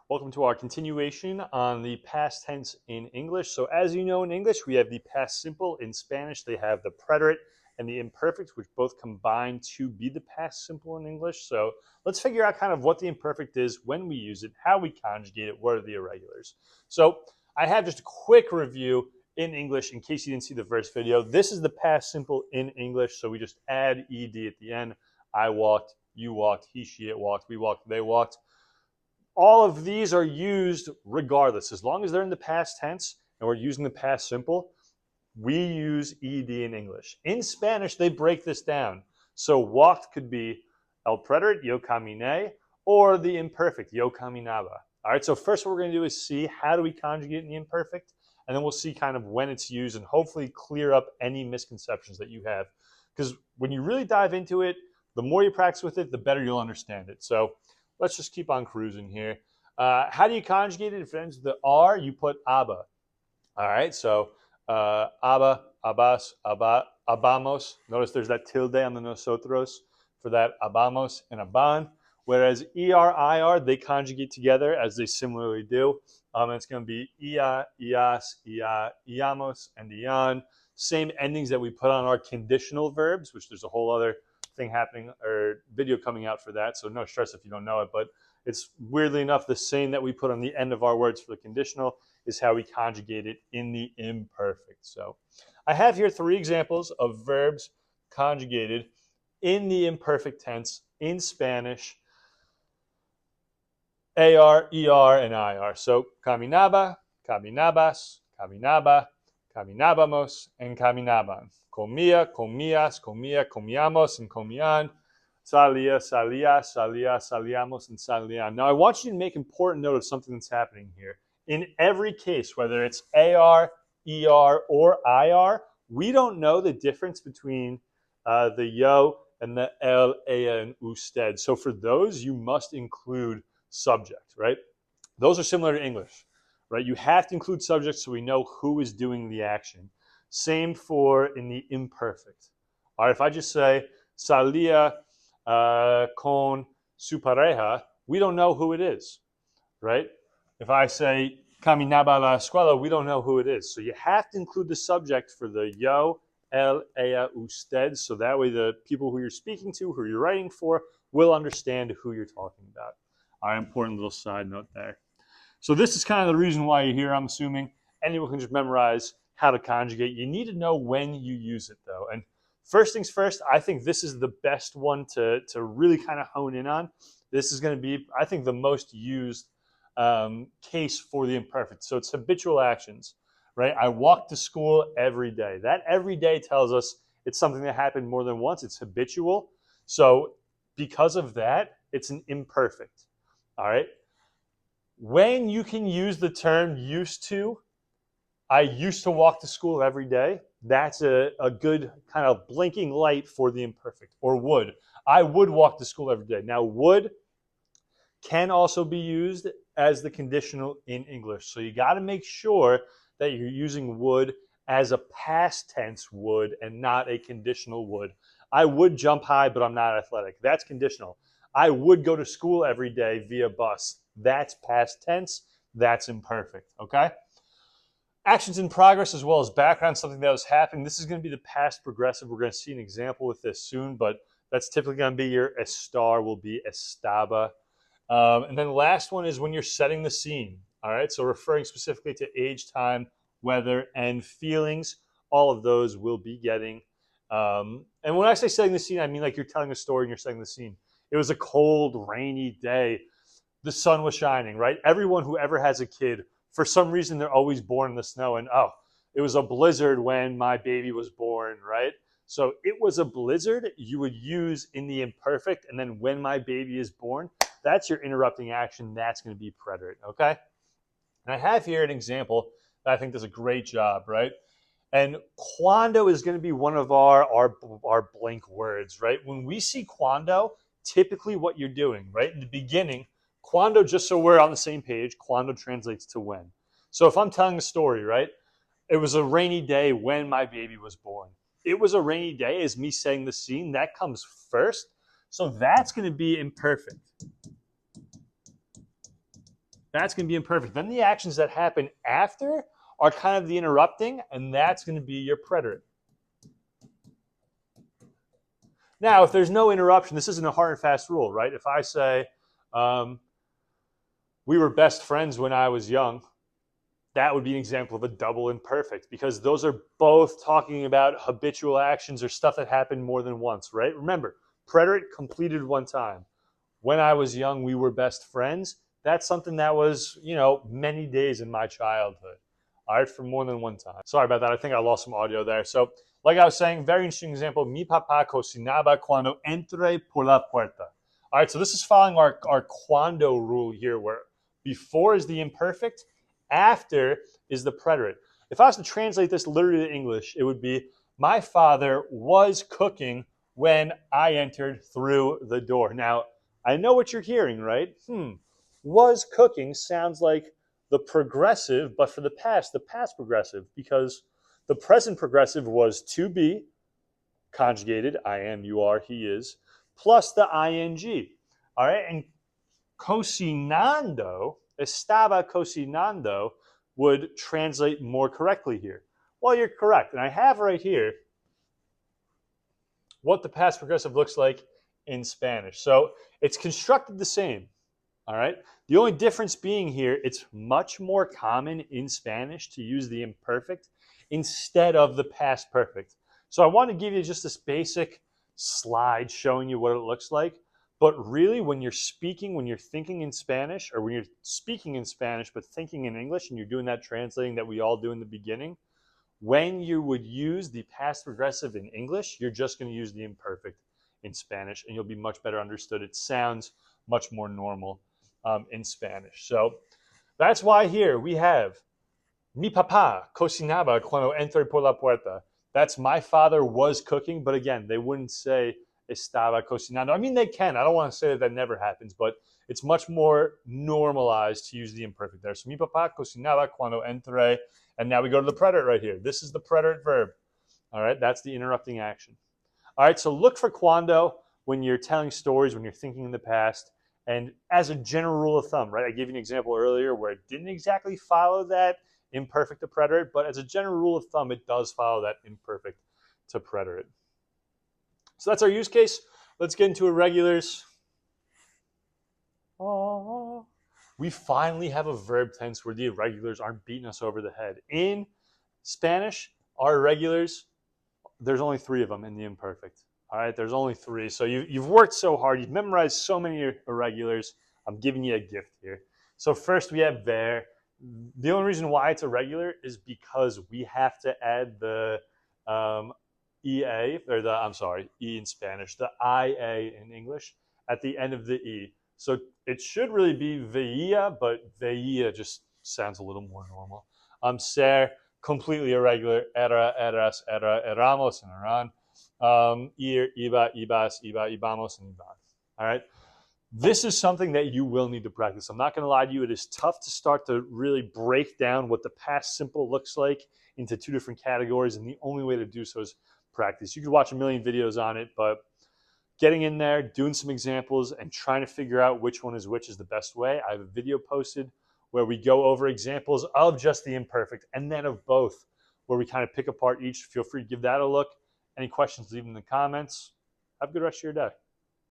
Welcome to our continuation on the past tense in English. So as you know in English, we have the past simple. In Spanish, they have the preterite and the imperfect, which both combine to be the past simple in English. So let's figure out kind of what the imperfect is, when we use it, how we conjugate it, what are the irregulars. So I have just a quick review in English in case you didn't see the first video. This is the past simple in English, so we just add ed at the end. I walked, you walked, he, she, it walked, we walked, they walked. All of these are used regardless. As long as they're in the past tense and we're using the past simple, we use ed in English. In Spanish, they break this down. So walked could be el preterite, yo caminé, or the imperfect, yo caminaba. All right, so first what we're going to do is see how do we conjugate in the imperfect, and then we'll see kind of when it's used and hopefully clear up any misconceptions that you have. Because when you really dive into it, the more you practice with it, the better you'll understand it. So let's just keep on cruising here. How do you conjugate it? If it ends with the R, you put aba. All right, so aba, abas, aba, abamos. Notice there's that tilde on the nosotros for that abamos and aban. Whereas ER, IR, they conjugate together as they similarly do. It's going to be ia, ias, ia, iamos, and ian. Same endings that we put on our conditional verbs, which there's a whole other thing happening or video coming out for that. So no stress if you don't know it, but it's weirdly enough the same that we put on the end of our words for the conditional is how we conjugate it in the imperfect. So I have here 3 examples of verbs conjugated in the imperfect tense in Spanish. AR, ER, and IR. So caminaba, caminabas, caminaba, caminabamos, and caminaban. Comía, comías, comía, comíamos, and comían. Salía, salía, salía, salíamos, and salían. Now I want you to make important note of something that's happening here. In every case, whether it's AR, ER, or IR, we don't know the difference between the yo and the el, ella, and usted. So for those, you must include subject, right? Those are similar to English, right? You have to include subject so we know who is doing the action. Same for in the imperfect. All right, if I just say salía con su pareja, we don't know who it is, right? If I say caminaba a la escuela, we don't know who it is. So you have to include the subject for the yo, el, ella, usted, so that way the people who you're speaking to, who you're writing for, will understand who you're talking about. All right, important little side note there. So this is kind of the reason why you're here, I'm assuming. Anyone can just memorize how to conjugate. You need to know when you use it, though. And first things first, I think this is the best one to really kind of hone in on. This is going to be, I think, the most used case for the imperfect. So it's habitual actions, right? I walk to school every day. That every day tells us it's something that happened more than once. It's habitual. So because of that, it's an imperfect. All right. When you can use the term used to, I used to walk to school every day, that's a good kind of blinking light for the imperfect. Or would. I would walk to school every day. Now, would can also be used as the conditional in English. So you got to make sure that you're using would as a past tense would and not a conditional would. I would jump high, but I'm not athletic. That's conditional. I would go to school every day via bus. That's past tense. That's imperfect, okay? Actions in progress as well as background, something that was happening. This is going to be the past progressive. We're going to see an example with this soon, but that's typically going to be your estar will be estaba. And then the last one is when you're setting the scene, all right? So referring specifically to age, time, weather, and feelings, all of those will be getting. And when I say setting the scene, I mean like you're telling a story and you're setting the scene. It was a cold, rainy day. The sun was shining, right? Everyone who ever has a kid, for some reason, they're always born in the snow. And, oh, it was a blizzard when my baby was born, right? So it was a blizzard you would use in the imperfect. And then when my baby is born, that's your interrupting action. That's going to be preterite, okay? And I have here an example that I think does a great job, right? And cuando is going to be one of our blank words, right? When we see cuando, typically what you're doing, right? In the beginning, cuando, just so we're on the same page, cuando translates to when. So if I'm telling a story, right? It was a rainy day when my baby was born. It was a rainy day is me saying the scene. That comes first. So that's going to be imperfect. That's going to be imperfect. Then the actions that happen after are kind of the interrupting, and that's going to be your preterite. Now, if there's no interruption, this isn't a hard and fast rule, right? If I say, we were best friends when I was young, that would be an example of a double imperfect, because those are both talking about habitual actions or stuff that happened more than once, right? Remember, preterite completed one time. When I was young, we were best friends. That's something that was, many days in my childhood. All right, for more than one time. Sorry about that. I think I lost some audio there. So, like I was saying, very interesting example. Mi papá cocinaba cuando entré por la puerta. All right, so this is following our cuando rule here, where before is the imperfect, after is the preterite. If I was to translate this literally to English, it would be, my father was cooking when I entered through the door. Now, I know what you're hearing, right? Was cooking sounds like the progressive, but for the past progressive, because the present progressive was to be, conjugated, I am, you are, he is, plus the ing. All right, and cocinando, estaba cocinando, would translate more correctly here. Well, you're correct. And I have right here what the past progressive looks like in Spanish. So it's constructed the same. All right. The only difference being here, it's much more common in Spanish to use the imperfect instead of the past perfect. So I want to give you just this basic slide showing you what it looks like. But really, when you're speaking, when you're thinking in Spanish, or when you're speaking in Spanish but thinking in English, and you're doing that translating that we all do in the beginning, when you would use the past progressive in English, you're just going to use the imperfect in Spanish, and you'll be much better understood. It sounds much more normal in Spanish. So that's why here we have mi papá cocinaba cuando entré por la puerta. That's my father was cooking, but again, they wouldn't say estaba cocinando. I mean, they can. I don't want to say that never happens, but it's much more normalized to use the imperfect there. So mi papá cocinaba cuando entré, and now we go to the preterite right here. This is the preterite verb. All right, that's the interrupting action. All right, so look for cuando when you're telling stories, when you're thinking in the past. And as a general rule of thumb, right, I gave you an example earlier where it didn't exactly follow that imperfect to preterite, but as a general rule of thumb, it does follow that imperfect to preterite. So that's our use case. Let's get into irregulars. We finally have a verb tense where the irregulars aren't beating us over the head. In Spanish, our irregulars, there's only 3 of them in the imperfect. All right, there's only 3. So you've worked so hard. You've memorized so many irregulars. I'm giving you a gift here. So first we have ver. The only reason why it's irregular is because we have to add the EA, or E in Spanish, the IA in English at the end of the E. So it should really be veía, but veía just sounds a little more normal. Ser, completely irregular. Era, eras, era, éramos, and eran. Ir, iba, ibas, iba, ibamos, and iban. All right. This is something that you will need to practice. I'm not going to lie to you. It is tough to start to really break down what the past simple looks like into 2 different categories, and the only way to do so is practice. You could watch a million videos on it, but getting in there, doing some examples, and trying to figure out which one is which is the best way. I have a video posted where we go over examples of just the imperfect and then of both, where we kind of pick apart each. Feel free to give that a look. Any questions, leave them in the comments. Have a good rest of your day.